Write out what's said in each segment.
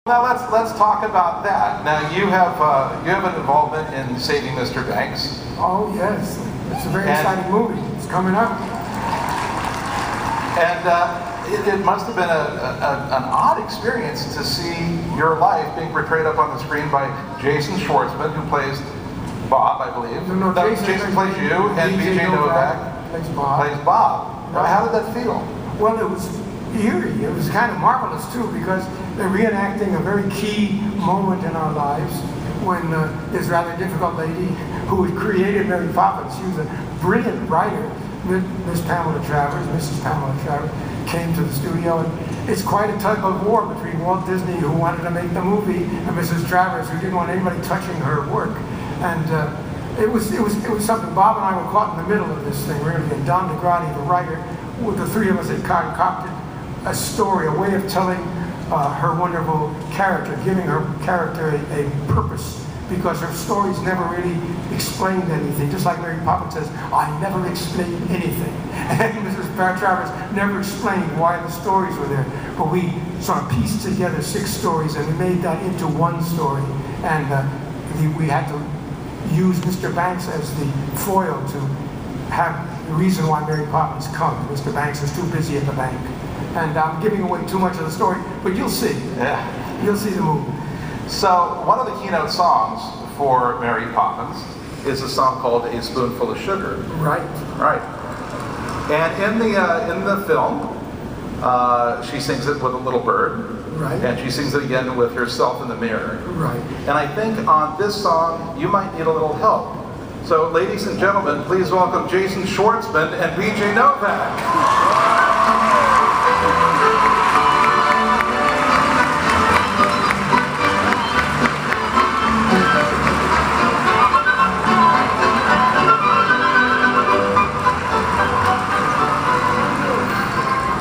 Now let's talk about that. Now you have an involvement in saving Mr. Banks. Oh yes, it's a very exciting movie. It's coming up. And it must have been an odd experience to see your life being portrayed up on the screen by Jason Schwartzman, who plays Bob, I believe. No, Jason plays you, and B.J. Novak plays Bob. Now, how did that feel? Well, it was eerie. It was kind of marvelous too, because they're reenacting a very key moment in our lives when this rather difficult lady who had created Mary Poppins, she was a brilliant writer, Mrs. Pamela Travers, came to the studio, and it's quite a tug of war between Walt Disney, who wanted to make the movie, and Mrs. Travers, who didn't want anybody touching her work. And it was something. Bob and I were caught in the middle of this thing, really, and Don DeGrati, the writer, the three of us had concocted a story, a way of telling her wonderful character, giving her character a purpose, because her stories never really explained anything. Just like Mary Poppins says, I never explained anything. And Mrs. Travers never explained why the stories were there. But we sort of pieced together 6 stories, and we made that into one story. And we had to use Mr. Banks as the foil to have the reason why Mary Poppins comes. Mr. Banks is too busy at the bank. And I'm giving away too much of the story, but you'll see. Yeah. You'll see the movie. So one of the keynote songs for Mary Poppins is a song called "A Spoonful of Sugar." Right. Right. And in the film, she sings it with a little bird. Right. And she sings it again with herself in the mirror. Right. And I think on this song, you might need a little help. So, ladies and gentlemen, please welcome Jason Schwartzman and B.J. Novak.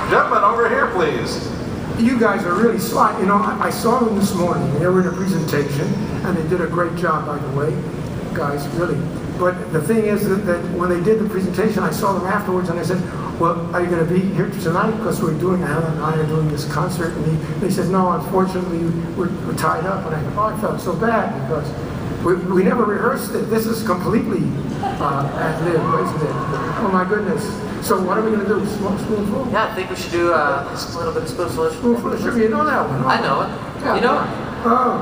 Gentlemen, over here, please. You guys are really smart. You know, I saw them this morning. They were in a presentation, and they did a great job, by the way, guys, really. But the thing is that when they did the presentation, I saw them afterwards, and I said, well, are you going to be here tonight? Because we're doing, Alan and I are doing this concert. And they said, no, unfortunately, we're tied up. And I felt so bad, because we never rehearsed it. This is completely ad-lib, isn't it? Oh, my goodness. So what are we going to do? Spoonful? Yeah, I think we should do a little bit of Spoonful of Sugar. Spoonful of Sugar, you know that one? I know it. Yeah. You know it? Oh.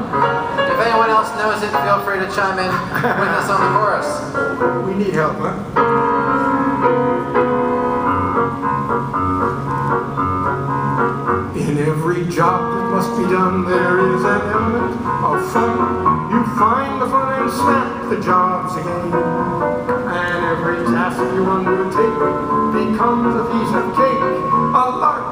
If anyone else knows it, feel free to chime in with us on the chorus. We need help, huh? In every job that must be done, there is an element of fun. You find the fun and snap the jobs again. And every task you undertake becomes a piece of cake, a lark,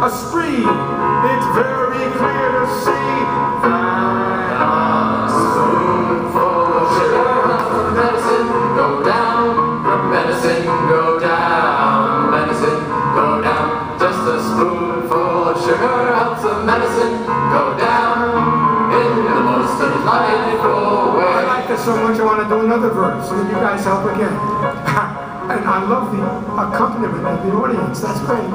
a spree. It's very clear to see that a spoonful of sugar helps the medicine go down, the medicine go down, medicine go down. Just a spoonful of sugar helps the medicine go down in the most delightful way. I like this so much I want to do another verse, so you guys help again. And I love the accompaniment of the audience. That's great.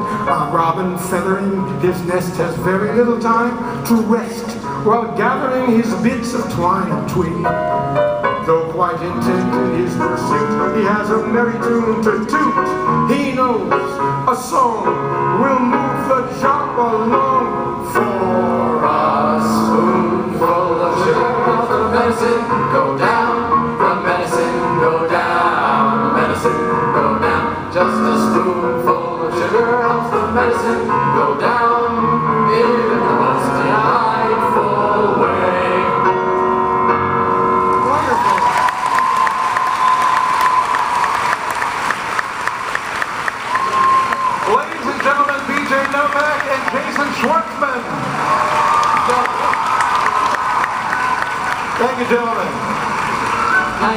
Robin feathering his nest has very little time to rest while gathering his bits of twine and twig. Though quite intent in his pursuit, he has a merry tune to toot. He knows a song will move the job along. For a spoonful of sugar helps the medicine go down, the medicine go down, the medicine go down. Just a spoonful of sugar helps the medicine go down in the most delightful way. Wonderful. Ladies and gentlemen, B.J. Novak and Jason Schwartzman. Thank you, gentlemen. Hi.